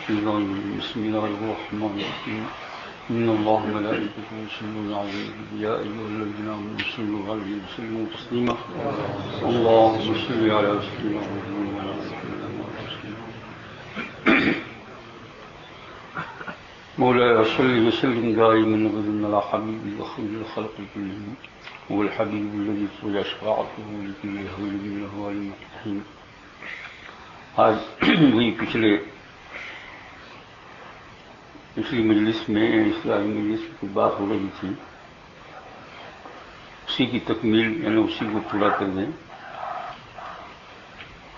بسم الله الرحمن الرحيم إن الله وملائكته يصلون على النبي يا أيها الذين آمنوا صلوا عليه وسلموا تسليما اللهم صل على سيدنا محمد وعلى آله وصحبه مولاي صل وسلم دائما أبدا على حبيبي وخير الخلق كلهم هو الحبيب الذي ترجى شفاعته لكل يهول من الأهوال المحتحين. آج وہی پچھلی مجلس میں اسلامی مجلس کی بات ہو رہی تھی، اسی کی تکمیل یعنی اسی کو پورا کر دیں.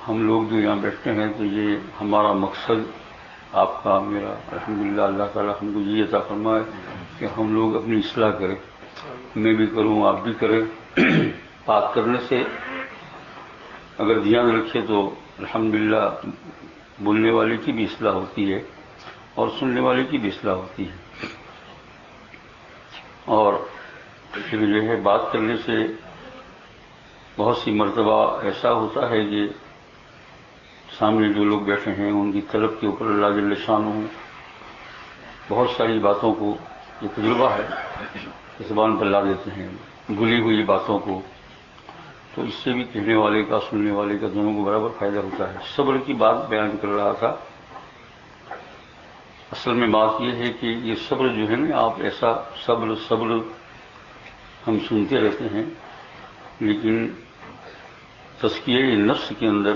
ہم لوگ جو یہاں بیٹھتے ہیں تو یہ ہمارا مقصد آپ کا میرا الحمدللہ اللہ تعالیٰ ہم کو یہ عطا فرمائے کہ ہم لوگ اپنی اصلاح کریں، میں بھی کروں آپ بھی کریں. پاک کرنے سے اگر دھیان رکھے تو الحمدللہ بولنے والے کی بھی اصلاح ہوتی ہے اور سننے والے کی بھی اصلاح ہوتی ہے. اور پھر جو ہے بات کرنے سے بہت سی مرتبہ ایسا ہوتا ہے کہ سامنے جو لوگ بیٹھے ہیں ان کی طلب کے اوپر اللہ جل شانہ بہت ساری باتوں کو، یہ تجربہ ہے، زبان پر لا دیتے ہیں بھولی ہوئی باتوں کو. تو اس سے بھی کہنے والے کا سننے والے کا دونوں کو برابر فائدہ ہوتا ہے. صبر کی بات بیان کر رہا تھا. اصل میں بات یہ ہے کہ یہ صبر جو ہے نا، آپ ایسا صبر ہم سنتے رہتے ہیں، لیکن تزکیہ نفس کے اندر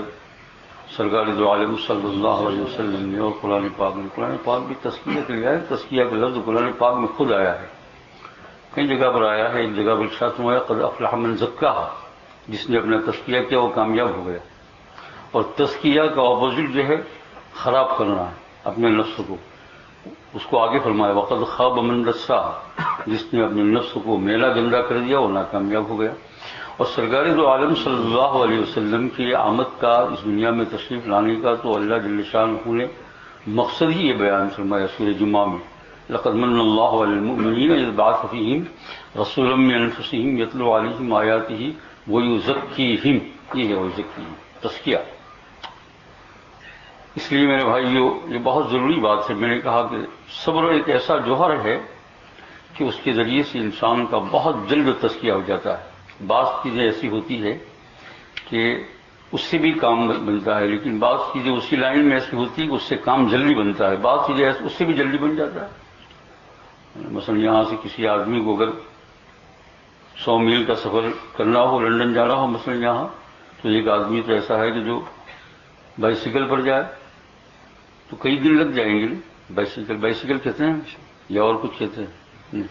سرکار دو عالم صلی اللہ علیہ وسلم نے اور قرآن پاک بھی تزکیہ کے لیے آیا. تزکیہ کا لفظ قرآن پاک میں خود آیا ہے، کئی جگہ پر آیا ہے. ایک جگہ پر ارشاد ہوا قد افلح من زکاہا، جس نے اپنا تزکیہ کیا وہ کامیاب ہو گیا. اور تزکیہ کا اپوزٹ جو ہے خراب کرنا ہے اپنے نفس کو. اس کو آگے فرمایا وقد خاب من دساہا، جس نے اپنے نفس کو میلا گندا کر دیا وہ ناکامیاب ہو گیا. اور سرکار دو عالم صلی اللہ علیہ وسلم کی آمد کا، اس دنیا میں تشریف لانے کا تو اللہ جل شانہ نے مقصد ہی یہ بیان فرمایا سورہ جمعہ میں لقد من اللہ علی المؤمنین اذ بعث فیہم رسولا من انفسہم یتلو علیہم آیاتہ ویزکیہم. یہ ہے ویزکیہم تزکیہ. اس لیے میرے بھائیو یہ بہت ضروری بات ہے. میں نے کہا کہ صبر ایک ایسا جوہر ہے کہ اس کے ذریعے سے انسان کا بہت جلد تزکیہ ہو جاتا ہے. بعض چیزیں ایسی ہوتی ہے کہ اس سے بھی کام بنتا ہے، لیکن بعض چیزیں اسی لائن میں ایسی ہوتی ہے کہ اس سے کام جلدی بنتا ہے. بعض چیزیں اس سے بھی جلدی بن جاتا ہے. مثلا یہاں سے کسی آدمی کو اگر 100 میل کا سفر کرنا ہو، لندن جانا ہو مثلا یہاں، تو ایک آدمی تو ایسا ہے کہ جو بائسیکل پر جائے تو کئی دن لگ جائیں گے. بائسیکل کہتے ہیں یا اور کچھ کہتے ہیں،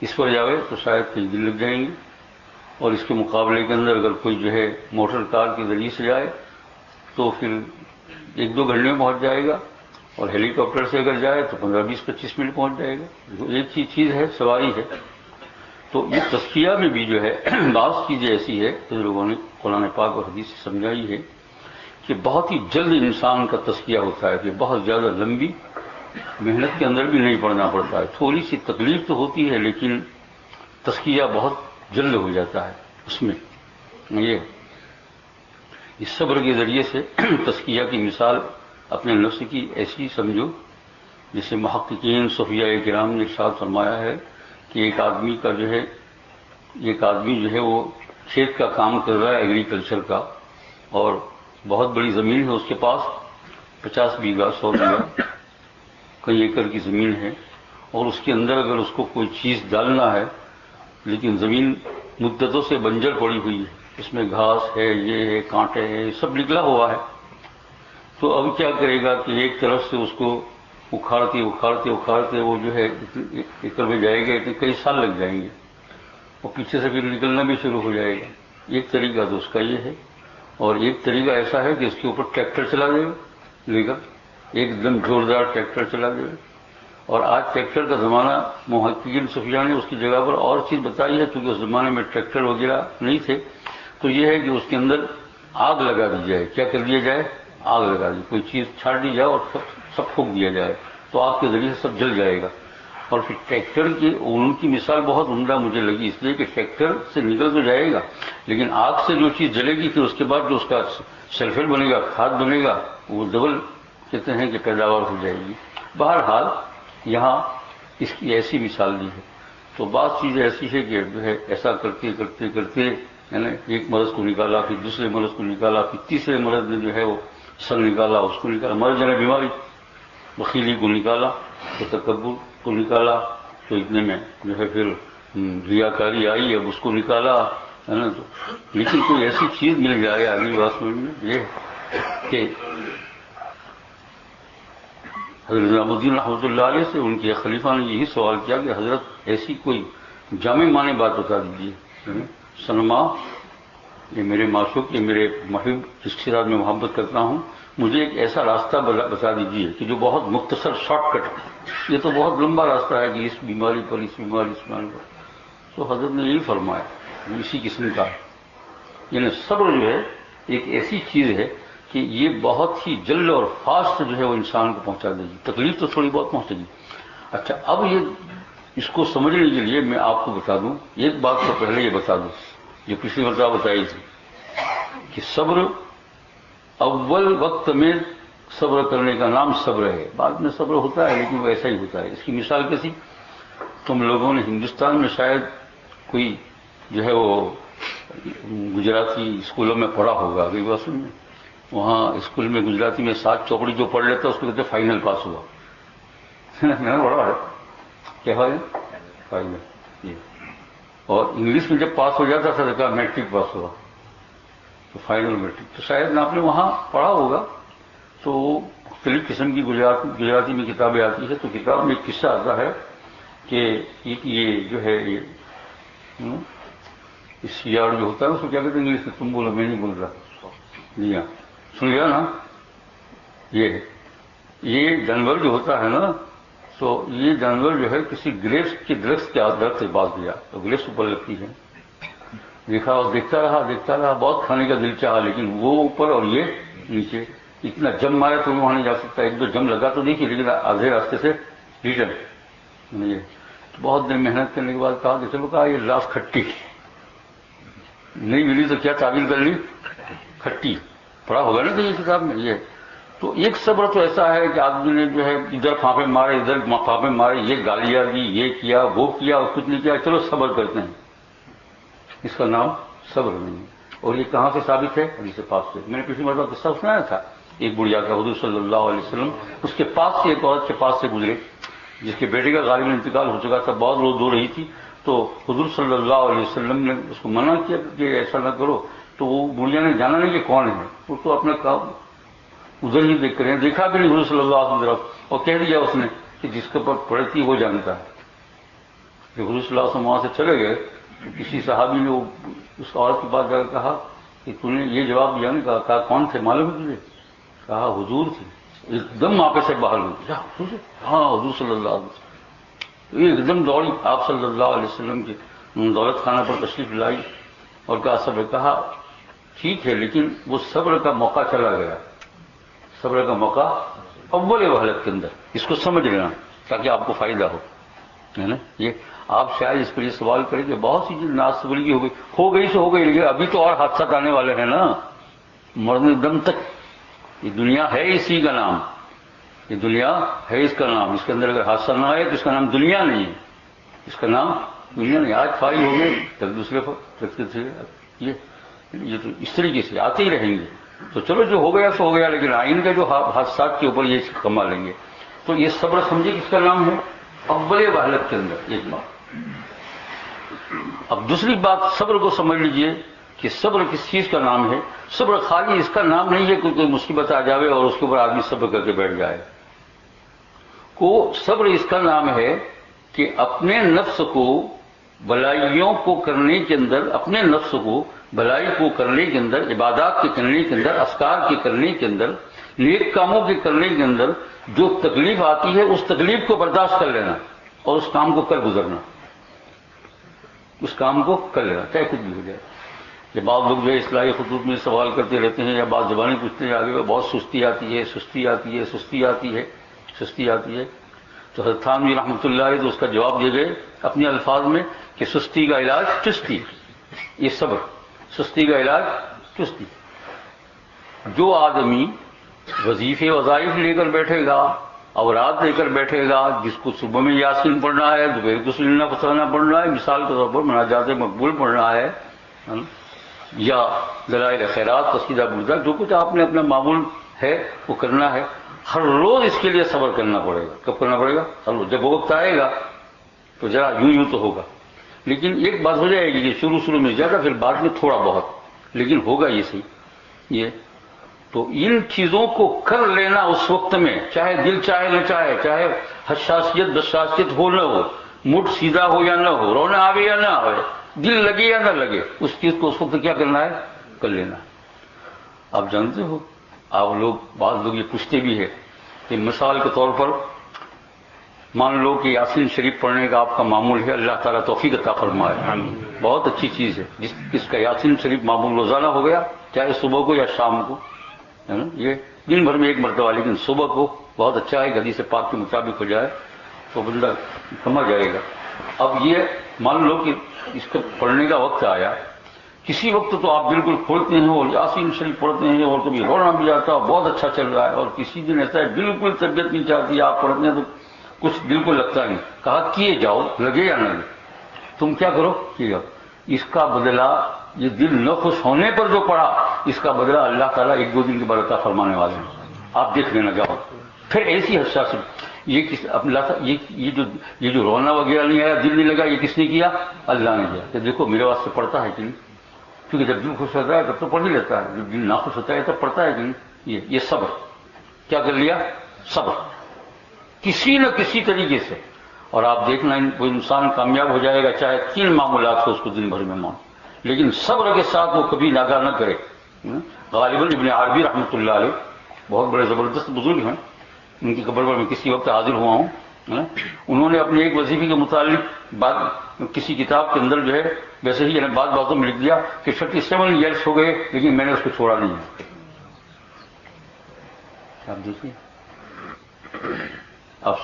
اس پر جاوے تو شاید کئی دن لگ جائیں گے. اور اس کے مقابلے کے اندر اگر کوئی جو ہے موٹر کار کے ذریعے سے جائے تو پھر 1-2 گھنٹے میں پہنچ جائے گا. اور ہیلی کاپٹر سے اگر جائے تو 15-20-25 منٹ پہنچ جائے گا. ایک ہی چیز ہے، سواری ہے. تو یہ تزکیہ میں بھی جو ہے بعض چیزیں ایسی ہے کہ لوگوں نے قرآن پاک اور حدیث سے سمجھائی ہے کہ بہت ہی جلد انسان کا تزکیہ ہوتا ہے، کہ بہت زیادہ لمبی محنت کے اندر بھی نہیں پڑنا پڑتا ہے. تھوڑی سی تکلیف تو ہوتی ہے لیکن تزکیہ بہت جلد ہو جاتا ہے اس میں. یہ اس صبر کے ذریعے سے تزکیہ کی مثال اپنے نفس کی ایسی سمجھو جسے محققین صوفیاء کرام نے ارشاد فرمایا ہے کہ ایک آدمی جو ہے وہ کھیت کا کام کر رہا ہے، ایگریکلچر کا، اور بہت بڑی زمین ہے اس کے پاس، 50 بیگھہ 100 بیگھہ کئی ایکڑ کی زمین ہے. اور اس کے اندر اگر اس کو کوئی چیز ڈالنا ہے لیکن زمین مدتوں سے بنجر پڑی ہوئی ہے، اس میں گھاس ہے، یہ ہے، کانٹے ہیں، سب نکلا ہوا ہے. تو اب کیا کرے گا کہ ایک طرف سے اس کو اکھاڑتے وہ جو ہے ایکڑ میں جائے گا، کئی سال لگ جائیں گے، اور پیچھے سے پھر نکلنا بھی شروع ہو جائے گا. ایک طریقہ تو اس کا یہ ہے. اور ایک طریقہ ایسا ہے کہ اس کے اوپر ٹریکٹر چلا دے لے کر، ایک دم زوردار ٹریکٹر چلا دے. اور آج ٹریکٹر کا زمانہ، محققین صوفیاء نے اس کی جگہ پر اور چیز بتائی ہے، کیونکہ اس زمانے میں ٹریکٹر وغیرہ نہیں تھے. تو یہ ہے کہ اس کے اندر آگ لگا دی جائے. کیا کر دیا جائے؟ آگ لگا دی، کوئی چیز چھاڑ دی جائے اور سب پھونک دیا جائے تو آگ کے ذریعے سے سب جل جائے گا. اور پھر ٹریکٹر کی ان کی مثال بہت عمدہ مجھے لگی، اس لیے کہ ٹریکٹر سے نکل تو جائے گا لیکن آگ سے جو چیز جلے گی پھر اس کے بعد جو اس کا سلفر بنے گا، کھاد بنے گا، وہ ڈبل کہتے ہیں کہ پیداوار ہو جائے گی. بہرحال یہاں اس کی ایسی مثال دی ہے. تو بعض چیزیں ایسی ہے کہ جو ہے ایسا کرتے کرتے کرتے یعنی ایک مرض کو نکالا، پھر دوسرے مرض کو نکالا، پھر تیسرے مرض نے جو ہے وہ سر نکالا، اس کو نکالا، مرض یعنی بیماری، بخیلی کو نکالا، تو تکبر کو نکالا، تو اتنے میں جو ہے پھر ریاکاری آئی، اب اس کو نکالا ہے نا. تو لیکن کوئی ایسی چیز مل جائے آگے بات میں یہ کہ حضرت نظام الدین رحمۃ اللہ علیہ سے ان کے خلیفہ نے یہی سوال کیا کہ حضرت ایسی کوئی جامع معنی بات بتا دیجیے. سنما، یہ میرے معشوق، یہ میرے محب جس کے ساتھ میں محبت کرتا ہوں، مجھے ایک ایسا راستہ بتا دیجیے کہ جو بہت مختصر شارٹ کٹ، یہ تو بہت لمبا راستہ ہے کہ اس بیماری پر، اس بیماری پر. تو حضرت نے یہی فرمایا اسی قسم کا، یعنی صبر جو ہے ایک ایسی چیز ہے کہ یہ بہت ہی جلد اور فاسٹ جو ہے وہ انسان کو پہنچا دے گی. تکلیف تو تھوڑی بہت پہنچے گی. اچھا، اب یہ اس کو سمجھنے کے لیے میں آپ کو بتا دوں ایک بات. تو پہلے یہ بتا دوں جو پچھلی مرتبہ بتائی تھی کہ صبر اول وقت میں صبر کرنے کا نام صبر ہے، بعد میں صبر ہوتا ہے لیکن وہ ایسا ہی ہوتا ہے. اس کی مثال کیسی؟ تم لوگوں نے ہندوستان میں شاید کوئی جو ہے وہ گجراتی اسکولوں میں پڑھا ہوگا. ابھی بس میں وہاں اسکول میں گجراتی میں 7 چوپڑی جو پڑھ لیتا اس کو کہتے فائنل پاس ہوا. میں نے پڑھا ہے کیا فائنل. اور انگلش میں جب پاس ہو جاتا تھا تو کہا میٹرک پاس ہوا، تو فائنل میٹرک. تو شاید آپ نے وہاں پڑھا ہوگا. تو مختلف قسم کی گجراتی میں کتابیں آتی ہے. تو کتاب میں ایک قصہ آتا ہے کہ یہ جو ہے یہ سیاڑ جو ہوتا ہے اس کو کیا کہتے ہیں انگلش میں؟ تم بولو، میں نہیں بول رہا. جی ہاں، سن لیا نا. یہ جانور جو ہوتا ہے نا، تو یہ جانور جو ہے کسی گریپس کے درخت کے درخت سے باز دیا، تو گریپس اوپر لگتی ہے. دیکھا اور دیکھتا رہا، بہت کھانے کا دل چاہا، لیکن وہ اوپر اور یہ نیچے. اتنا جم مارا تو وہاں نہیں جا سکتا. ایک دو جم لگا تو دیکھیے، لیکن آدھے راستے سے ریٹرن. بہت دیر محنت کرنے کے بعد کہا کہ چلو، کہا یہ لاس کھٹی نہیں ملی تو کیا تعبیر کر لی؟ کھٹی. پڑھا ہوگا نا تو یہ کتاب میں یہ. تو ایک صبر تو ایسا ہے کہ آدمی نے جو ہے ادھر پھانپے مارے، ادھر پھانپے مارے، یہ گالیاں دی، یہ کیا، وہ کیا، اور کچھ نہیں کیا، چلو صبر کرتے ہیں. اس کا نام صبر نہیں ہے. اور یہ کہاں سے ثابت ہے؟ حدیث پاک سے. میں نے پچھلی مرتبہ قصہ سنایا تھا. ایک بڑھیا کا حضور صلی اللہ علیہ وسلم اس کے پاس سے ایک عورت کے پاس سے گزرے جس کے بیٹے کا غالباً انتقال ہو چکا تھا، بہت روز رو رہی تھی. تو حضور صلی اللہ علیہ وسلم نے اس کو منع کیا کہ ایسا نہ کرو. تو وہ بڑھیا نے جانا نہیں کہ کون ہے، وہ تو اپنا کام ادھر ہی دیکھ رہے ہیں، دیکھا بھی نہیں حضور صلی اللہ علیہ وسلم طرف، اور کہہ دیا اس نے کہ جس کے اوپر پڑتی وہ جانتا ہے. کہ حضور صلی اللہ علیہ وسلم وہاں سے چلے گئے تو کسی صحابی نے اس عورت کے پاس جا کر کہا کہ تم نے یہ جواب دیا نہیں. کہا کون تھے معلوم ہے تجھے؟ کہا حضور تھے. ایک دم وہاں پہ سے باہر ہوئی. ہاں حضور صلی اللہ علیہ وسلم. ایک دم دوڑی آپ صلی اللہ علیہ وسلم کے دولت خانہ پر تشریف لائی اور کہا صبر. کہا ٹھیک ہے، لیکن وہ صبر کا موقع چلا گیا. صبر کا موقع اول وہلت کے اندر. اس کو سمجھ لینا تاکہ آپ کو فائدہ ہے نا. یہ آپ شاید اس پر یہ سوال کریں کہ بہت سی چیز ناصبری کی ہو گئی سو ہو گئی، لیکن ابھی تو اور حادثات آنے والے ہیں نا مرنے دم تک. یہ دنیا ہے اسی کا نام، یہ دنیا ہے اس کا نام. اس کے اندر اگر حادثہ نہ آئے تو اس کا نام دنیا نہیں ہے. اس کا نام دنیا نہیں. آج فائل ہو گئے تک دوسرے پر یہ تو اس طریقے سے آتے ہی رہیں گے. تو چلو جو ہو گیا سو ہو گیا، لیکن آئندہ جو حادثات کے اوپر یہ کما لیں گے. تو یہ صبر سمجھے کس کا نام ہے؟ اول وہلت کے اندر ایک بات. اب دوسری بات صبر کو سمجھ لیجئے کہ صبر کس چیز کا نام ہے. صبر خالی اس کا نام نہیں ہے کہ کوئی مصیبت آ جاوے اور اس کے اوپر آدمی صبر کر کے بیٹھ جائے. صبر اس کا نام ہے کہ اپنے نفس کو بلائیوں کو کرنے کے اندر، اپنے نفس کو بھلائی کو کرنے کے اندر، عبادات کے کرنے کے اندر، اذکار کے کرنے کے اندر، نیک کاموں کے کرنے کے اندر جو تکلیف آتی ہے اس تکلیف کو برداشت کر لینا اور اس کام کو کر گزرنا. اس کام کو کر لینا چاہے کچھ بھی ہو جائے. یہ بعض لوگ جو ہے اصلاحی خطوط میں سوال کرتے رہتے ہیں یا بعض زبانیں پوچھتے ہیں، آگے بہت سستی آتی ہے، سستی آتی ہے، سستی آتی ہے، سستی آتی ہے. تو حضرت تھانوی رحمۃ اللہ علیہ تو اس کا جواب دے گئے اپنے الفاظ میں کہ سستی کا علاج چستی. یہ صبر. سستی کا علاج چستی. جو آدمی وظیفے وظائف لے کر بیٹھے گا، اوراد لے کر بیٹھے گا، جس کو صبح میں یاسین پڑھنا ہے، دوپہر کو سلینا فسانہ پڑھنا ہے، مثال کے طور پر مناجات مقبول پڑھنا ہے، یا دلائل خیرات، قصیدہ بردہ، جو کچھ آپ نے اپنا معمول ہے وہ کرنا ہے، ہر روز اس کے لیے صبر کرنا پڑے گا۔ کب کرنا پڑے گا؟ ہر روز۔ جب وہ وقت آئے گا تو ذرا یوں تو ہوگا، لیکن ایک بات ہو جائے گی کہ شروع میں زیادہ، پھر بعد میں تھوڑا بہت، لیکن ہوگا یہ صحیح۔ یہ تو ان چیزوں کو کر لینا اس وقت میں، چاہے دل چاہے نہ چاہے، چاہے حساسیت بساسیت ہو نہ ہو، مٹھ سیدھا ہو یا نہ ہو، رونا آوے یا نہ آوے، دل لگے یا نہ لگے، اس چیز کو اس وقت کیا کرنا ہے؟ کر لینا۔ آپ جانتے ہو، آپ لوگ، بعض لوگ یہ پوچھتے بھی ہے کہ مثال کے طور پر مان لو کہ یاسین شریف پڑھنے کا آپ کا معمول ہے، اللہ تعالیٰ توفیق عطا فرمائے، بہت اچھی چیز ہے۔ جس کا یاسین شریف معمول روزانہ ہو گیا، چاہے صبح کو یا شام کو، یہ دن بھر میں ایک مرتبہ، لیکن صبح کو بہت اچھا ہے، حدیث پاک کے مطابق ہو جائے تو بندہ سمجھ جائے گا۔ اب یہ مان لو کہ اس کا پڑھنے کا وقت آیا، کسی وقت تو آپ بالکل پڑھتے ہیں اور یاسین شریف پڑھتے ہیں اور کبھی رونا بھی آتا ہے، بہت اچھا چل رہا ہے، اور کسی دن ایسا ہے بالکل طبیعت نہیں چاہتی، آپ پڑھتے ہیں تو کچھ بالکل لگتا نہیں۔ کہا کیے جاؤ، لگے یا نہ لگے، تم کیا کرو؟ کیے جاؤ۔ اس کا بدلہ، یہ دل نہ خوش ہونے پر جو پڑا، اس کا بدلہ اللہ تعالیٰ ایک دو دن کے بعد عطا فرمانے والے ہیں، آپ دیکھ لینا جاؤ۔ پھر ایسی حساسیت، یہ جو رونا وغیرہ نہیں آیا، دل نہیں لگا، یہ کس نے کیا؟ اللہ نے کیا۔ کہ دیکھو میرے واسطے پڑھتا ہے کہ نہیں، کیونکہ جب دل خوش ہوتا ہے تب تو پڑھ ہی لیتا ہے، جب دل ناخوش ہوتا ہے تب پڑھتا ہے کہ نہیں۔ یہ صبر، کیا کر لیا؟ صبر، کسی نہ کسی طریقے سے۔ اور آپ دیکھنا وہ انسان کامیاب ہو جائے گا، چاہے 3 معمولات کو اس کو دن بھر میں مان، لیکن صبر کے ساتھ وہ کبھی ناگاہ نہ کرے۔ غالباً ابن عربی رحمۃ اللہ علیہ بہت بڑے زبردست بزرگ ہیں، ان کی قبر پر میں کسی وقت حاضر ہوا ہوں۔ انہوں نے اپنے ایک وظیفے کے متعلق بات کسی کتاب کے اندر جو ہے ویسے ہی بعض باتوں میں لکھ دیا کہ 37 ایئرس ہو گئے لیکن میں نے اس کو چھوڑا نہیں ہے۔ آپ دیکھیے اب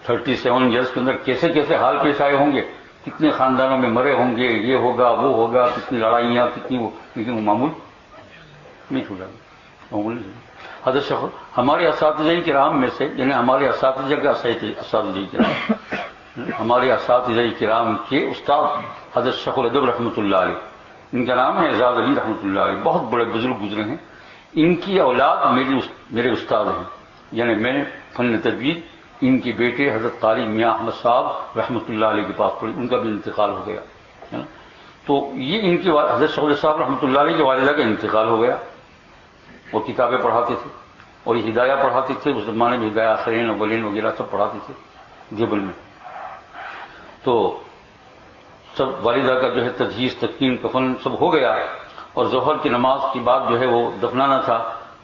37 ایئرس کے اندر کیسے کیسے حال پیش آئے ہوں گے، کتنے خاندانوں میں مرے ہوں گے، یہ ہوگا وہ ہوگا، کتنی لڑائیاں، کتنی وہ، لیکن وہ معمول نہیں چھوڑا، معمول نہیں۔ حضرت شیخ ہمارے اساتذہ کرام میں سے، یعنی ہمارے اساتذہ کے اساتذہ کرام، ہمارے اساتذہ کرام کے استاد حضرت شیخ الادب رحمۃ اللہ علیہ، ان کا نام ہے اعزاز علی رحمۃ اللہ علیہ، بہت بڑے بزرگ گزرے ہیں۔ ان کی اولاد میرے استاد ہیں، یعنی میں فن تجوید ان کے بیٹے حضرت قاری میاں احمد صاحب رحمۃ اللہ علیہ کے پاس پڑھی، ان کا بھی انتقال ہو گیا۔ تو یہ ان کے حضرت شیخ صاحب رحمۃ اللہ علیہ کے والدہ کا انتقال ہو گیا، وہ کتابیں پڑھاتے تھے اور یہ ہدایہ پڑھاتے تھے، اس زمانے میں ہدایہ آخرین اولین وغیرہ سب پڑھاتے تھے دیوبند میں۔ تو سب والدہ کا جو ہے تجہیز، تدفین، کفن سب ہو گیا، اور ظہر کی نماز کے بعد جو ہے وہ دفنانا تھا،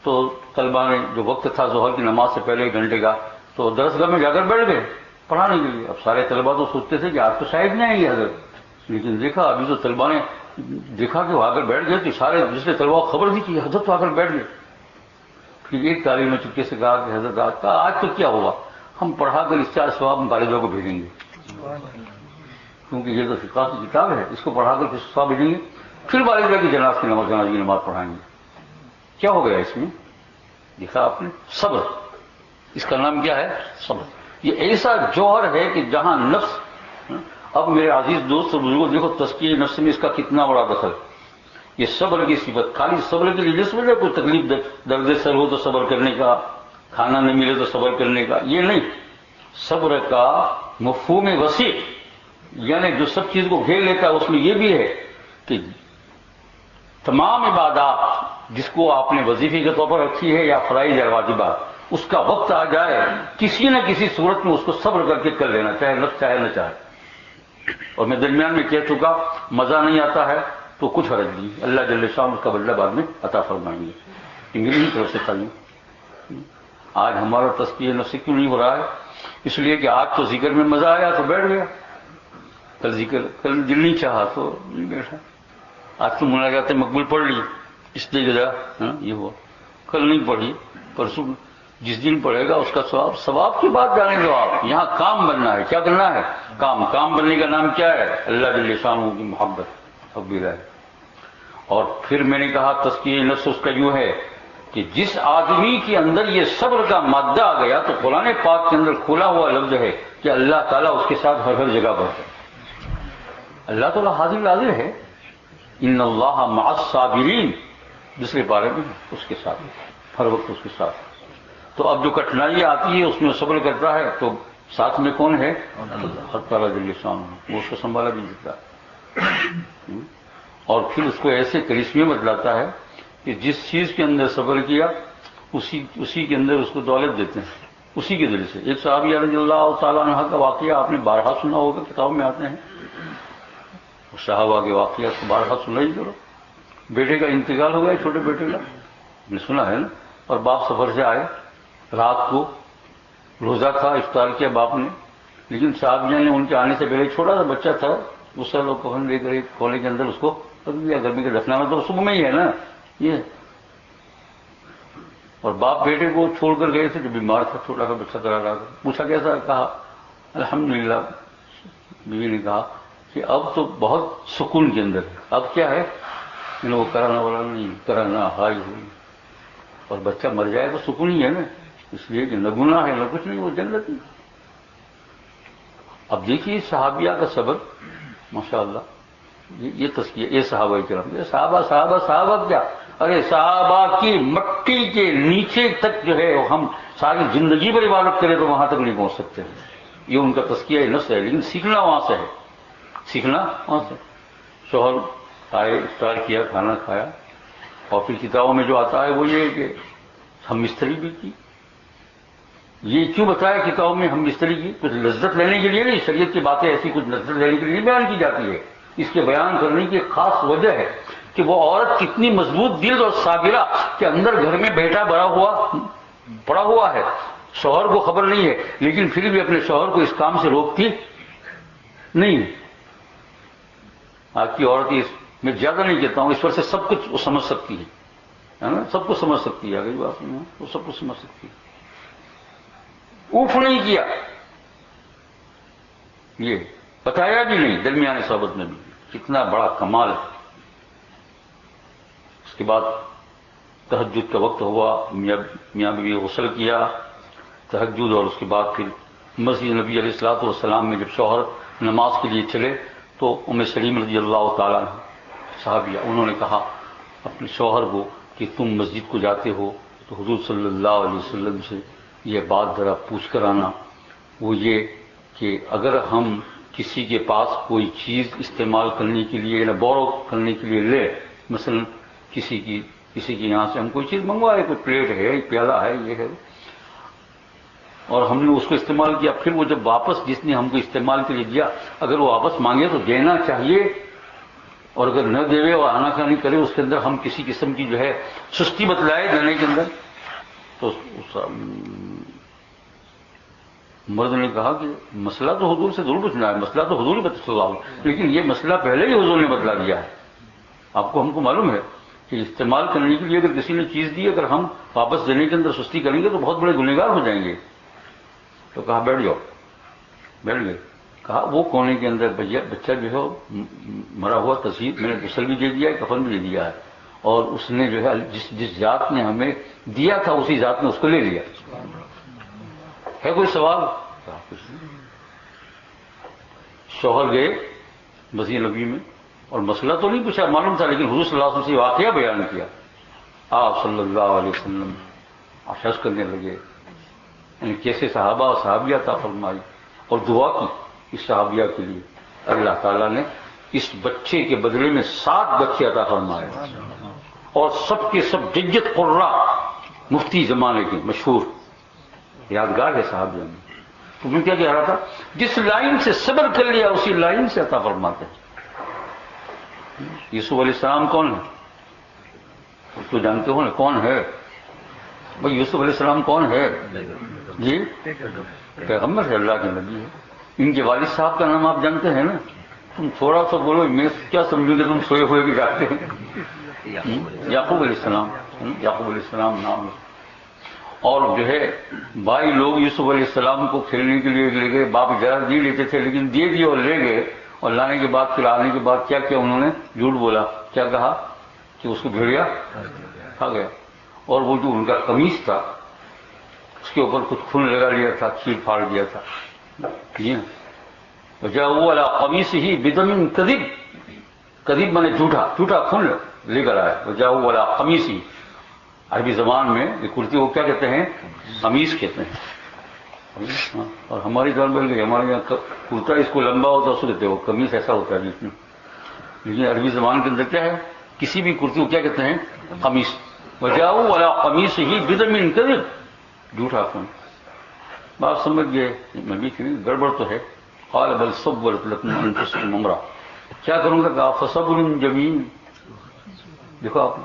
تو طلبہ نے جو وقت تھا ظہر کی نماز سے پہلے 1 گھنٹے کا، تو درسگاہ میں جا کر بیٹھ گئے پڑھانے کے لیے۔ اب سارے طلبہ تو سوچتے تھے کہ آج تو شاید نہیں آئیں گے حضرت، لیکن دیکھا ابھی تو طلبہ نے دیکھا کہ وہ آ کر بیٹھ گئے، تو سارے دوسرے طلبہ کو خبر دی کہ حضرت تو آ کر بیٹھ گئے۔ پھر ایک طالب نے چپکے سے کہا کہ حضرت آج تو کیا ہوا، ہم پڑھا کر اس 4 ثواب والدہ کو بھیجیں گے، کیونکہ یہ تو فقہ کی کتاب ہے، اس کو پڑھا کر کس ثواب بھیجیں گے، پھر والدہ کی جنازہ کی نماز پڑھائیں گے۔ کیا ہو گیا اس میں؟ دیکھا آپ نے، صبر، اس کا نام کیا ہے؟ صبر۔ یہ ایسا جوہر ہے کہ جہاں نفس، اب میرے عزیز دوست اور بزرگوں دیکھو تزکیہ نفس میں اس کا کتنا بڑا دخل۔ یہ صبر کی صفت، خالی صبر کے لیے جس وجہ کوئی تکلیف درد سر ہو تو صبر کرنے کا، کھانا نہ ملے تو صبر کرنے کا، یہ نہیں۔ صبر کا مفہوم وسیع، یعنی جو سب چیز کو گھیر لیتا ہے، اس میں یہ بھی ہے کہ تمام عبادات جس کو آپ نے وظیفے کے طور پر رکھی ہے یا فرائض یا واجبات، اس کا وقت آ جائے کسی نہ کسی صورت میں اس کو صبر کر کے کر لینا، چاہے نفس چاہے نہ چاہے۔ اور میں درمیان میں کہہ چکا، مزہ نہیں آتا ہے تو کچھ حرج نہیں، اللہ جل شان اس کا بدلہ بعد میں عطا فرمائیں گے۔ میری ہی طرف سے تعلیم۔ آج ہمارا تزکیہ نفس کیوں نہیں ہو رہا ہے؟ اس لیے کہ آج تو ذکر میں مزہ آیا تو بیٹھ گیا، کل دل نہیں چاہا تو نہیں بیٹھا، آج تو مناجات مقبول پڑھ لی اس لیے یہ ہوا، کل نہیں پڑھی، پرسوں جس دن پڑھے گا اس کا ثواب کی بات جانے دو آپ۔ یہاں کام بننا ہے، کیا کرنا ہے؟ کام بننے کا نام کیا ہے؟ اللہ جل شانہ کی محبت، حب الہ۔ اور پھر میں نے کہا تزکیہ نفس اس کا یوں ہے کہ جس آدمی کے اندر یہ صبر کا مادہ آ گیا تو قرآن پاک کے اندر کھلا ہوا لفظ ہے کہ اللہ تعالیٰ اس کے ساتھ ہر جگہ پر ہے. اللہ تعالیٰ حاضر ناظر ہے. ان اللہ مع الصابرین دوسرے بارے میں اس کے ساتھ ہر وقت اس کے ساتھ. تو اب جو کٹھنائی آتی ہے اس میں صبر کرتا ہے تو ساتھ میں کون ہے؟ اللہ تعالیٰ جل شانہ، وہ اس کو سنبھالا بھی دیتا ہے اور پھر اس کو ایسے کرشمے بتلاتا ہے کہ جس چیز کے اندر صبر کیا اسی کے اندر اس کو دولت دیتے ہیں اسی کے ذریعے سے. ایک صحابی رضی اللہ تعالیٰ عنہ کا واقعہ آپ نے بارہا سنا ہوگا، کتاب میں آتے ہیں. صحابہ کے واقعات کو بارہا سنا ہی کرو. بیٹے کا انتقال ہو گیا، چھوٹے بیٹے کا نے سنا ہے نا، اور باپ سفر سے آئے، رات کو روزہ تھا، افطار کیا باپ نے، لیکن صحابیوں نے ان کے آنے سے پہلے چھوٹا سا بچہ تھا اس سے لوگ کفن لے کر ایک کھولے کے اندر اس کو رکھ دیا. گرمی کا دفنانا تو صبح میں ہی ہے نا یہ. اور باپ بیٹے کو چھوڑ کر گئے تھے جو بیمار تھا، چھوٹا سا بچہ کرا رہا تھا. پوچھا کیسا؟ کہا الحمدللہ. بیوی نے کہا کہ اب تو بہت سکون کے اندر ہے. اب کیا ہے؟ وہ کرانا والا نہیں، کرانا ہائی ہوئی، اور بچہ مر جائے تو سکون ہی ہے نا، اس لیے کہ نہ گناہ ہے نہ کچھ نہیں، وہ جنت نہیں. اب دیکھیے صحابیہ کا صبر، ماشاء اللہ. یہ تذکیہ، یہ صحابہ کرام، یہ صحابہ کیا، ارے صحابہ کی مٹی کے نیچے تک جو ہے ہم ساری زندگی پر عبادت کریں تو وہاں تک نہیں پہنچ سکتے. یہ ان کا تذکیہ نفس ہے، لیکن سیکھنا وہاں سے ہے، سیکھنا وہاں سے. شوہر آئے، افطار کیا، کھانا کھایا، اور پھر کتابوں میں جو آتا ہے وہ یہ ہے کہ ہم مستری بھی کی. یہ کیوں بتایا کتابوں میں ہم مستری کی؟ کچھ لذت لینے کے لیے نہیں، شریعت کی باتیں ایسی کچھ لذت لینے کے لیے بیان کی جاتی ہے. اس کے بیان کرنے کی ایک خاص وجہ ہے کہ وہ عورت کتنی مضبوط دل اور صابرہ کہ اندر گھر میں بیٹا پڑا ہوا ہے، شوہر کو خبر نہیں ہے، لیکن پھر بھی اپنے شوہر کو اس کام سے روکتی نہیں. آج کی عورت میں زیادہ نہیں کہتا ہوں، اس پر سے سب کچھ وہ سمجھ سکتی ہے نا، سب کچھ سمجھ سکتی ہے. اگر بات نہیں وہ سب کچھ سمجھ سکتی ہے. اوف نہیں کیا، یہ بتایا بھی نہیں، درمیان صحبت میں بھی کتنا بڑا کمال ہے. اس کے بعد تہجد کا وقت ہوا، میاں بیوی غسل کیا، تہجد، اور اس کے بعد پھر مسجد نبی علیہ الصلوۃ والسلام میں جب شوہر نماز کے لیے چلے تو ام سلیم رضی اللہ تعالیٰ عنہ صحابیہ، انہوں نے کہا اپنے شوہر کو کہ تم مسجد کو جاتے ہو تو حضور صلی اللہ علیہ وسلم سے یہ بات ذرا پوچھ کر آنا. وہ یہ کہ اگر ہم کسی کے پاس کوئی چیز استعمال کرنے کے لیے یا بورو کرنے کے لیے لے، مثلا کسی کے یہاں سے ہم کوئی چیز منگوائے، کوئی پلیٹ ہے، پیالہ ہے، یہ ہے، اور ہم نے اس کو استعمال کیا، پھر وہ جب واپس جس نے ہم کو استعمال کے لیے دیا اگر وہ واپس مانگے تو دینا چاہیے، اور اگر نہ دے اور آناکانی کرے اس کے اندر ہم کسی قسم کی جو ہے سستی بتلائے دینے کے اندر، تو مرد نے کہا کہ مسئلہ تو حضور سے ضرور پوچھنا ہے، مسئلہ تو حضور ہی بتلا، لیکن یہ مسئلہ پہلے ہی حضور نے بتلا دیا ہے. آپ کو ہم کو معلوم ہے کہ استعمال کرنے کے لیے اگر کسی نے چیز دی، اگر ہم واپس دینے کے اندر سستی کریں گے تو بہت بڑے گنہگار ہو جائیں گے. تو کہا بیٹھ جاؤ، بیٹھ گئے. کہا وہ کونے کے اندر بچہ جو ہے مرا ہوا تصویر، میں نے غسل بھی دے دیا ہے، کفن بھی دے دیا ہے، اور اس نے جو ہے جس ذات نے ہمیں دیا تھا اسی ذات نے اس کو لے لیا. ہے کوئی سوال؟ شوہر گئے مسجد نبی میں اور مسئلہ تو نہیں پوچھا، معلوم تھا، لیکن حضور صلی اللہ علیہ وسلم سے واقعہ بیان کیا. آپ صلی اللہ علیہ وسلم اشعث کرنے لگے، یعنی کیسے صحابہ اور صحابیہ عطا فرمائی، اور دعا کی اس صحابیہ کے لیے. اللہ تعالیٰ نے اس بچے کے بدلے میں 7 بچے عطا فرمائے، اور سب کے سب ججت قرہ، مفتی زمانے کے مشہور، یادگار ہے صحابیہ میں. تو میں کیا کہہ رہا تھا، جس لائن سے صبر کر لیا اسی لائن سے عطا فرماتے ہیں. یوسف علیہ السلام کون ہے؟ تو جانتے ہو نا کون ہے بھائی؟ یوسف علیہ السلام کون ہے جی؟ پیغمبر ہے، اللہ کے نبی ہے. ان کے والد صاحب کا نام آپ جانتے ہیں نا؟ تم تھوڑا سا بولو، میں کیا سمجھوں کہ تم سوئے ہوئے بھی جاگتے ہیں. یعقوب علیہ السلام، یعقوب علیہ السلام نام ہے. اور جو ہے بھائی لوگ یوسف علیہ السلام کو کھیلنے کے لیے لے گئے، باپ اجازت نہیں لیتے تھے لیکن دے دیے اور لے گئے، اور لانے کے بعد پھر آنے کے بعد کیا کیا انہوں نے؟ جھوٹ بولا. کیا کہا کہ اس کو بھیڑیا کھا گیا. اور وہ جو ان کا قمیص تھا اس کے اوپر کچھ خون لگا لیا تھا، چیر پھاڑ دیا تھا. جی ہاں. وجاءوا علی قمیصہ بدم کذب، کذب مانے جھوٹا، جھوٹا خون لے کر آئے. وجاءوا علی قمیصہ، عربی زبان میں یہ کرتی کو کیا کہتے ہیں؟ قمیص کہتے ہیں. اور ہماری زبان بن گئی، ہمارے یہاں کرتا اس کو لمبا ہوتا ہے اس کو کہتے ہیں وہ قمیص ایسا ہوتا ہے جس میں. لیکن عربی زبان کے اندر کیا ہے؟ کسی بھی کرتی کو کیا کہتے ہیں؟ قمیص. وجاءوا علی قمیصہ بدم کذب، جھوٹا خون. بات سمجھ گئے؟ نبی کی گڑبڑ تو ہے. قال بل صبرت لكم انفسكم امرا، کیا کروں گا؟ کہا فصبر جمیل. دیکھو آپ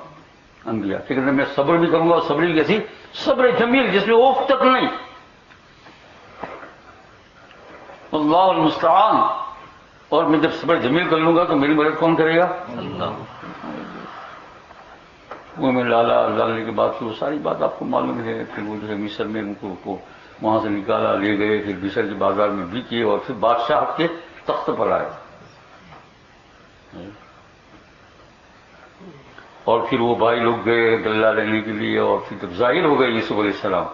انبیاء کیا کہتے ہیں؟ میں صبر بھی کروں گا، اور صبر بھی کیسی؟ صبر جمیل جس میں اوف تک نہیں. اللہ المستعان. اور میں جب صبر جمیل کر لوں گا تو میری مدد کون کرے گا؟ اللہ. وہ میں لالا ڈالنے کے بعد پھر وہ ساری بات آپ کو معلوم ہے. پھر وہ جو ہے مصر میں ان کو وہاں سے نکالا، لے گئے، پھر مصر کے بازار میں بھی کیے، اور پھر بادشاہ کے تخت پر آئے. اور پھر وہ بھائی لوگ گئے گلہ لینے کے لیے، اور پھر جب ظاہر ہو گئے یوسف علیہ السلام،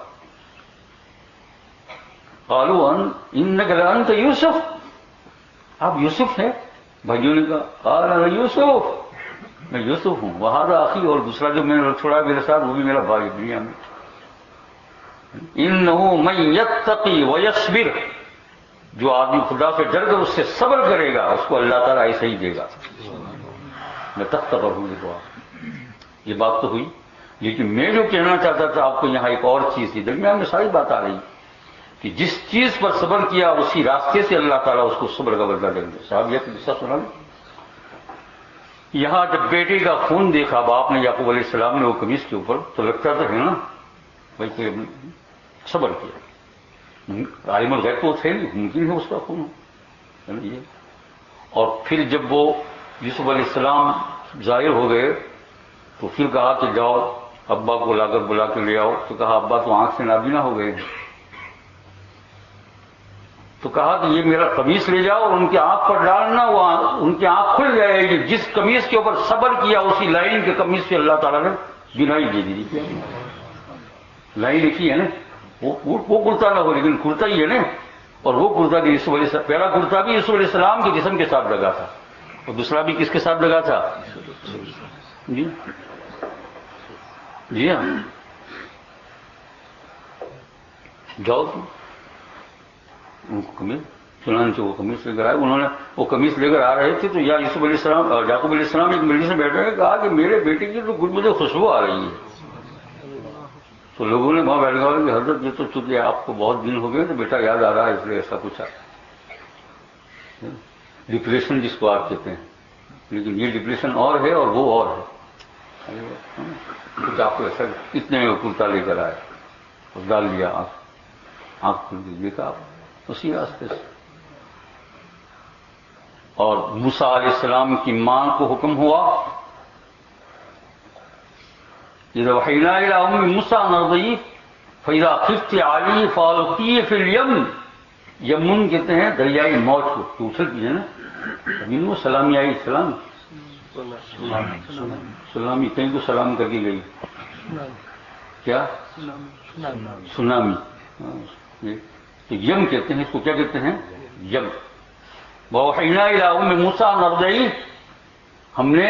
قالوا انک لانت یوسف، آپ یوسف ہیں؟ بھائیوں نے کہا قال انا یوسف، میں یوسف ہوں. وہذا اخی، اور دوسرا جو میں نے چھوڑا میرے ساتھ وہ بھی میرا بھائی دنیا میں. انہ من یتقی ویصبر، جو آدمی خدا سے ڈر کر اس سے صبر کرے گا اس کو اللہ تعالیٰ ایسا ہی دے گا. میں تخت پر ہوں. دیکھو یہ بات تو ہوئی، لیکن میں جو کہنا چاہتا تھا آپ کو یہاں ایک اور چیز تھی. درمیان میں ساری بات آ رہی کہ جس چیز پر صبر کیا اسی راستے سے اللہ تعالیٰ اس کو صبر کا بدلہ دیں گے. صاحب یہ قصہ سنا لیں. یہاں جب بیٹے کا خون دیکھا باپ نے، یعقوب علیہ السلام نے، وہ قمیص کے اوپر، تو لگتا تو ہے نا بھائی کوئی صبر کیا. عالم الغیب تو تھے نہیں، ممکن ہے اس کا خون ہو یہ. اور پھر جب وہ یوسف علیہ السلام ظاہر ہو گئے تو پھر کہا کہ جاؤ ابا کو لا کر بلا کے لے آؤ. تو کہا ابا تو آنکھ سے نابینا ہو گئے. تو کہا کہ یہ میرا قمیص لے جاؤ اور ان کی آنکھ پر ڈالنا، وہ ان کی آنکھ کھل جائے گی. جس قمیص کے اوپر صبر کیا اسی لائن کے قمیص سے اللہ تعالیٰ نے بینائی دے دی. لائن لکھی ہے نا، وہ کرتا نہ ہو لیکن کرتا ہی ہے نا. اور وہ کرتا بھی یوسف علیہ السلام، پہلا کرتا بھی یوسف علیہ السلام کے جسم کے ساتھ لگا تھا، اور دوسرا بھی کس کے ساتھ لگا تھا؟ جی جی ہاں. جاؤ تم ان کو قمیص، چنانچہ وہ قمیص لے کر آئے. انہوں نے وہ قمیص لے کر آ رہے تھے تو یوسف علیہ السلام اور یعقوب علیہ السلام ایک مجلس میں بیٹھے ہیں، کہا کہ میرے بیٹے کی تو مجھے خوشبو آ رہی ہے. تو لوگوں نے وہاں بیٹھ گیا کہ حضرت یہ تو چونکہ آپ کو بہت دن ہو گئے تو بیٹا یاد آ رہا ہے اس لیے ایسا کچھ ہے. ڈپریشن جس کو آپ کہتے ہیں، لیکن یہ ڈپریشن اور ہے اور وہ اور ہے. کچھ آپ کو ایسا اتنے میں کرتا لے کر آئے اور ڈال دیا، آنکھ کھل کے دیکھا آپ اسی راستے سے. اور موسیٰ علیہ السلام کی ماں کو حکم ہوا اذا وحینا الی ام موسیٰ ان ارضعیہ فاذا خفت علیہ فالقیہ فی الیم. یمن کہتے ہیں دریائے موت کو، تو اچھلتی ہے نا. زمین میں سلامی آئی، سلامی کہیں تو سلام کر کے گئی، کیا سنامی. تو یم کہتے ہیں اس کو، کیا کہتے ہیں؟ یم. وَأَوْحَيْنَا إِلَىٰ أُمِّ مُوسَىٰ أَنْ أَرْضِعِيهِ، ہم نے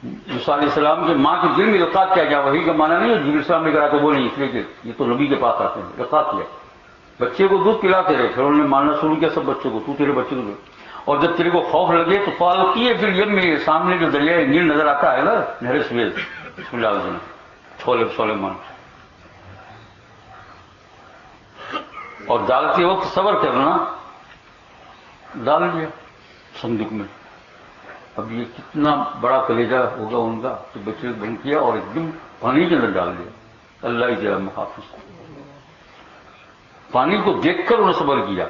موسیٰ علیہ السلام کے ماں کے دل میں القاء کیا جائے. وہی کا معنی نہیں ہے جبرائیل السلام لے کر آتے وہ نہیں، اس لیے کہ یہ تو نبی کے پاس آتے ہیں. القاء کیا، بچے کو دودھ پلاتے رہے، پھر انہوں نے ماننا شروع کیا سب بچوں کو، تو تیرے بچے کو. اور جب تیرے کو خوف لگے تو فالقیہ فی الیم میں، سامنے جو دریائے نیل نظر آتا ہے نا، نہر سویز، بسم اللہ الرحمن الرحیم، سلیمان. اور ڈالتے وقت صبر کرنا، ڈال دیا صندوق میں. اب یہ کتنا بڑا کلیجہ ہوگا ان کا، تو بچے بند کیا اور ایک دم پانی کے اندر ڈال دیا. اللہ ہی جل محافظ. پانی کو دیکھ کر انہوں نے صبر کیا.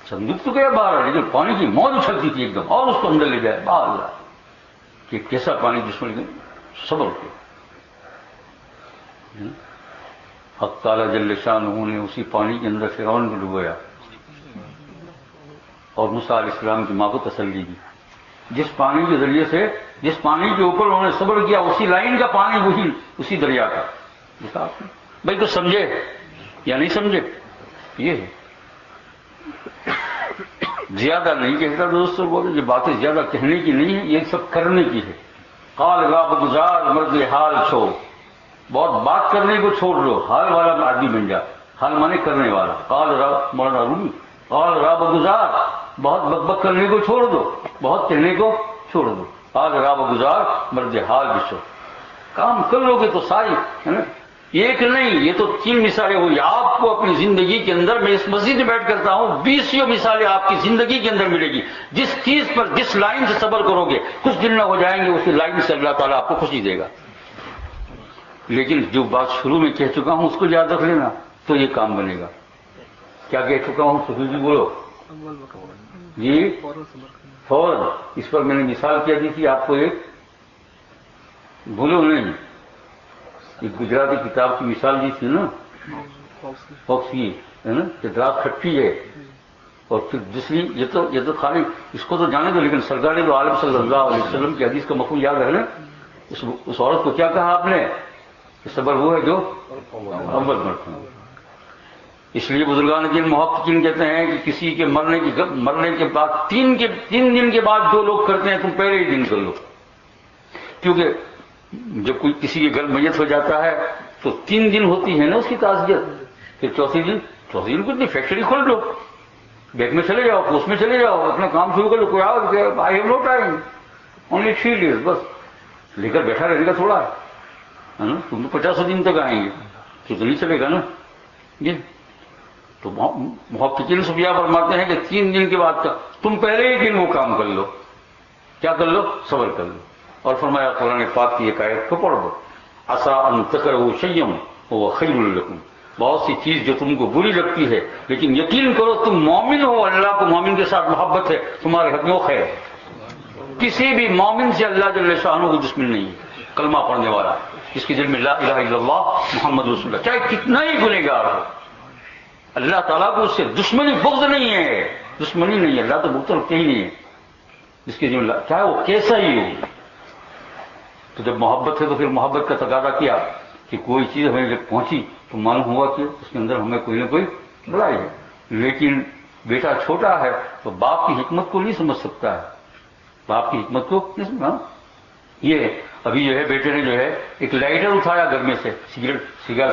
صندوق تو گیا باہر، لیکن پانی کی موج اچھلتی تھی ایک دم، اور اس کو اندر لے جائے باہر لا کہ کیسا پانی جس میں صبر کیا. حق تعالیٰ جل شانہ نے اسی پانی کے اندر فرعون کو ڈبویا اور موسیٰ علیہ السلام کی ماں کو تسلی دی. جس پانی کے ذریعے سے، جس پانی کے اوپر انہوں نے صبر کیا اسی لائن کا پانی وہی اسی دریا کا. دیکھا آپ نے بھائی کچھ سمجھے یا نہیں سمجھے؟ یہ ہے زیادہ نہیں کہتا دوستوں کو، یہ باتیں زیادہ کہنے کی نہیں ہے، یہ سب کرنے کی ہے. قال راب گزار مرد حال چھوڑ، بہت بات کرنے کو چھوڑ دو، حال والا آدمی بن جا. حال مانے کرنے والا. قال راب مولانا رومی قال راب گزار، بہت بک کرنے کو چھوڑ دو، بہت کہنے کو چھوڑ دو. قال راب گزار مرد حال بچو، کام کر لو گے تو ساری ہے نا. ایک نہیں، یہ تو 3 مثالیں ہوئی. آپ کو اپنی زندگی کے اندر، میں اس مسجد میں بیٹھ کرتا ہوں، 20 مثالیں آپ کی زندگی کے اندر ملے گی. جس چیز پر جس لائن سے صبر کرو گے، کچھ دن نہ ہو جائیں گے، اسی لائن سے اللہ تعالیٰ آپ کو خوشی دے گا. لیکن جو بات شروع میں کہہ چکا ہوں اس کو یاد رکھ لینا تو یہ کام بنے گا. کیا کہہ چکا ہوں سفیر جی بولو جی؟ فوراً. اس پر میں نے مثال کیا دی تھی آپ کو، ایک بھولو نہیں، ایک گجراتی کتاب کی مثال دی تھی نا، فوکس کی ہے نا، کہ درخت کھٹی ہے. اور پھر دوسری، یہ تو خالی اس کو تو جانے دو، لیکن سرکار نے تو عالم صلی اللہ علیہ وسلم کی حدیث کا مفہوم یاد ہے نا. اس عورت کو کیا کہا آپ نے کہ صبر وہ ہے جو اول مرتے ہیں. اس لیے بزرگان دین محققین کہتے ہیں کہ کسی کے مرنے کے بعد 3 دن کے بعد جو لوگ کرتے ہیں تم پہلے ہی دن کر لو. کیونکہ جب کوئی کسی کے گھر میت ہو جاتا ہے تو 3 دن ہوتی ہے نا اس کی تعزیت. پھر چوتھے دن کو اپنی فیکٹری کھول دو، بیگ میں چلے جاؤ، پوسٹ میں چلے جاؤ، اپنا کام شروع کر لو. کوئی آؤ I have no time, only 3 days، بس لے کر بیٹھا رہے گا تھوڑا ہے نا. تم تو 50 دن تک آئیں گے تو نہیں چلے گا نا. جی تو محققین صفیہ فرماتے ہیں کہ 3 دن کے بعد تم پہلے ہی دن وہ کام کر لو. کیا کر لو؟ صبر کر لو. اور فرمایا قرآن پاک کی ایک آیت کو پڑھ دو، عسیٰ ان تکرہوا شیئا وہو خیر لکم. بہت سی چیز جو تم کو بری لگتی ہے، لیکن یقین کرو تم مومن ہو، اللہ کو مومن کے ساتھ محبت ہے، تمہارے حق میں وہ خیر ہے. کسی بھی مومن سے اللہ جل شانہ کو دشمن نہیں ہے. کلمہ پڑھنے والا جس کے دل میں لا الہ الا اللہ محمد رسول اللہ، چاہے کتنا ہی گنہگار ہو، اللہ تعالیٰ کو اس سے دشمنی بغض نہیں ہے. دشمنی نہیں ہے، اللہ تو بغض رکھتے ہی نہیں ہے جس کے دل میں چاہے وہ کیسا ہی ہو. تو جب محبت ہے تو پھر محبت کا تقاضا کیا کہ کوئی چیز ہمیں جب پہنچی تو معلوم ہوا کہ اس کے اندر ہمیں کوئی نہ کوئی بڑائی ہے. لیکن بیٹا چھوٹا ہے تو باپ کی حکمت کو نہیں سمجھ سکتا ہے، باپ کی حکمت کو نہیں سمجھا. یہ ابھی جو ہے بیٹے نے جو ہے ایک لائٹر اٹھایا گھر میں سے، سگریٹ کیا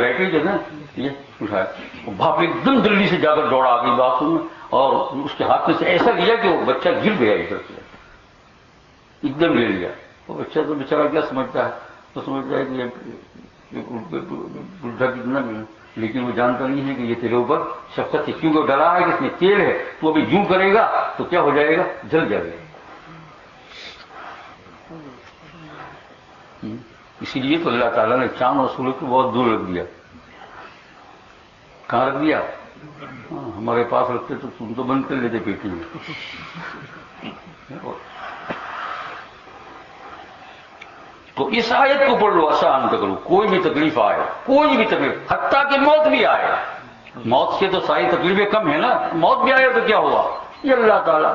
لائٹر جو ہے نا یہ اٹھایا، باپ ایک دم جلدی سے جا کر دوڑا آ گئی باتھ روم میں اور اس کے ہاتھ میں سے ایسا لیا کہ وہ بچہ گر گیا ادھر سے، ایک دم لے لیا. وہ بچہ تو بیچارہ کیا سمجھتا ہے، تو سمجھتا ہے کہ یہ بڈھا کتنا، لیکن وہ جانتا نہیں ہے کہ یہ تیرے اوپر شفقت ہے. کیونکہ ڈرا ہے کہ اس میں تیل ہے، تو ابھی یوں کرے گا تو کیا ہو جائے گا، جل جائے گا. اسی لیے تو اللہ تعالیٰ نے چاند اور سورج کو بہت دور رکھ دیا. کہاں رکھ دیا؟ ہمارے پاس رکھتے تو تم تو بند کر لیتے پیٹی میں. تو اس آیت کو پڑھ لو، آسان کرو. کوئی بھی تکلیف آئے، کوئی بھی تکلیف، حتیٰ کہ موت بھی آئے، موت سے تو ساری تکلیفیں کم ہے نا. موت بھی آئے تو کیا ہوا، یہ اللہ تعالیٰ.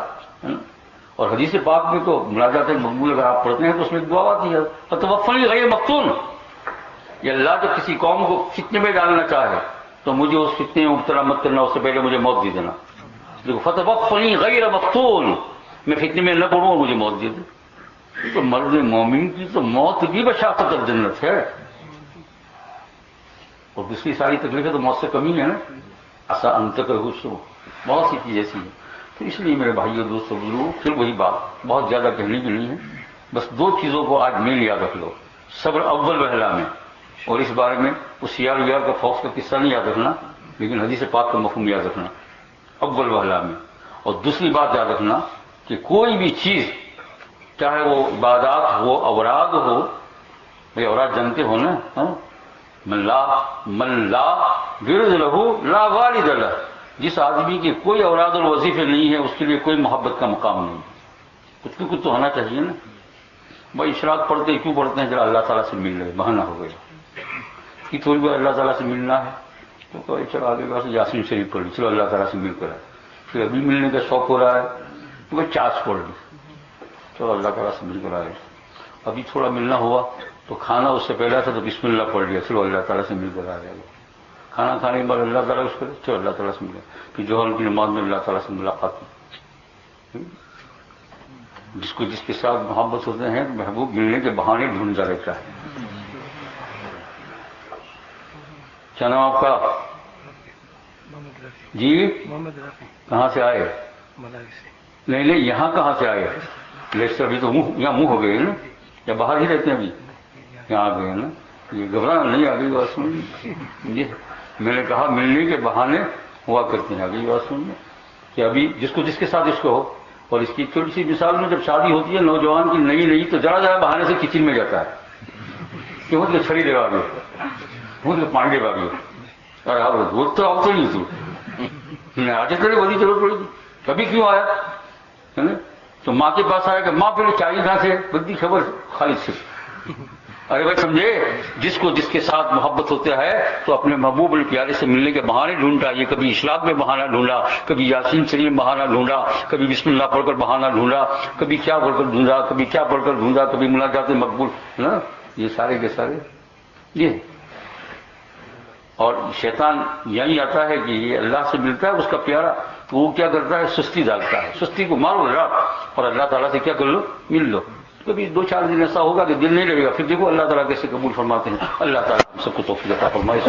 اور حدیث پاک میں تو مناجات مقبول اگر آپ پڑھتے ہیں تو اس میں ایک دعا آتی ہے، فتوفنی غیر مفتون. یہ اللہ جب کسی قوم کو فتنے میں ڈالنا چاہے تو مجھے اس فتنے میں مبتلا مت کرنا، اس سے پہلے مجھے موت دے دینا. دیکھو فتوفنی غیر مفتون، میں فتنے میں نہ پڑوں اور مجھے موت دے دے. تو مرد مومن کی تو موت بھی بشارت جنت ہے، اور دوسری ساری تکلیفیں تو موت سے کم ہی ہے نا. ایسا انتقل بہت سی چیز ایسی ہے. تو اس لیے میرے بھائیوں دوستوں بزرگوں، پھر وہی بات بہت زیادہ کہنے کی نہیں ہے، بس 2 چیزوں کو آج مین یاد رکھ لو. صبر اول وہلا میں، اور اس بارے میں اس یار کا فوکس کا قصہ نہیں یاد رکھنا، لیکن حدیث پاک کا مفہوم یاد رکھنا اول وہلا میں. اور دوسری بات یاد رکھنا کہ کوئی بھی چیز، چاہے وہ عبادات ہو، اوراد ہو، یہ اوراد جانتے ہو نا، من لا ورد لہو لا والد لہ. جس آدمی کے کوئی اوراد اور وظیفے نہیں ہے اس کے لیے کوئی محبت کا مقام نہیں. کچھ بھی کچھ تو ہونا چاہیے نا. بھائی اشراق پڑھتے کیوں پڑھتے ہیں؟ ذرا اللہ تعالیٰ سے مل رہے، بہانہ ہو گیا کہ تھوڑی بہت اللہ تعالیٰ سے ملنا ہے تو چلو آگے بس یاسین شریف پڑھ لی، چلو اللہ تعالیٰ سے مل کر آئے. پھر ابھی ملنے کا شوق ہو رہا ہے تو وہ چاس پڑھ لی، چلو اللہ تعالیٰ سے مل کر آئے. ابھی تھوڑا ملنا ہوا تو کھانا اس سے پہلا تھا تو بسم اللہ پڑھ لیا، چلو اللہ تعالیٰ سے مل کر آ گیا۔ کھانا کھانے کے بعد اللہ تعالیٰ اس کو چلو اللہ تعالیٰ سے ملے، پھر جوہر کی نماز میں اللہ تعالیٰ سے ملاقات کی۔ جس کو جس کے ساتھ محبت ہوتے ہیں محبوب ملنے کے بہانے ڈھونڈتا رہتا ہے۔ کیا نام آپ کا؟ جی کہاں سے آئے؟ نہیں نہیں، یہاں کہاں سے آئے؟ لیسٹر ابھی تو یہاں منہ ہو گئے نا، یا باہر ہی رہتے ہیں ابھی؟ یہاں آ گئے نا، یہ گھبرانا نہیں، آ گئی بات سمجھ جی۔ میں نے کہا ملنے کے بہانے ہوا کرتے ہیں، آ گئی بات سمجھ کہ ابھی جس کو جس کے ساتھ اس کو ہو۔ اور اس کی چھوٹی سی مثال میں جب شادی ہوتی ہے نوجوان کی نئی تو ذرا ذرا بہانے سے کچن میں جاتا ہے، کیوں کہ چھڑی دے گا گے پانی دے گا گے، اور آپ روز تو آؤ تو نہیں تو آج کرے بڑی ضرورت پڑے گی، کبھی کیوں آیا ہے نا؟ تو ماں کے پاس آیا کہ ماں پہلے چاہیے کہاں سے بدی خبر خالد سے۔ ارے بھائی سمجھے، جس کو جس کے ساتھ محبت ہوتا ہے تو اپنے محبوب پیارے سے ملنے کے بہانے ڈھونڈتا ہے۔ یہ کبھی اشراق میں بہانہ ڈھونڈا، کبھی یاسین شریف میں بہانہ ڈھونڈا، کبھی بسم اللہ پڑھ کر بہانہ ڈھونڈا، کبھی کیا پڑھ کر ڈھونڈا، کبھی کیا پڑھ کر ڈھونڈا، کبھی مناجات مقبول نا، یہ سارے کے سارے یہ۔ اور شیطان یہی آتا ہے کہ یہ اللہ سے ملتا ہے اس کا پیارا، تو وہ کیا کرتا ہے؟ سستی ڈالتا ہے، سستی کو مارو رات، اور اللہ تعالیٰ سے کیا کر لو؟ مل لو۔ کبھی 2-4 دن ایسا ہوگا کہ دل نہیں لگے گا، پھر دیکھو اللہ تعالیٰ کیسے قبول فرماتے ہیں۔ اللہ تعالیٰ ہم سب کو توفیق عطا فرمائے۔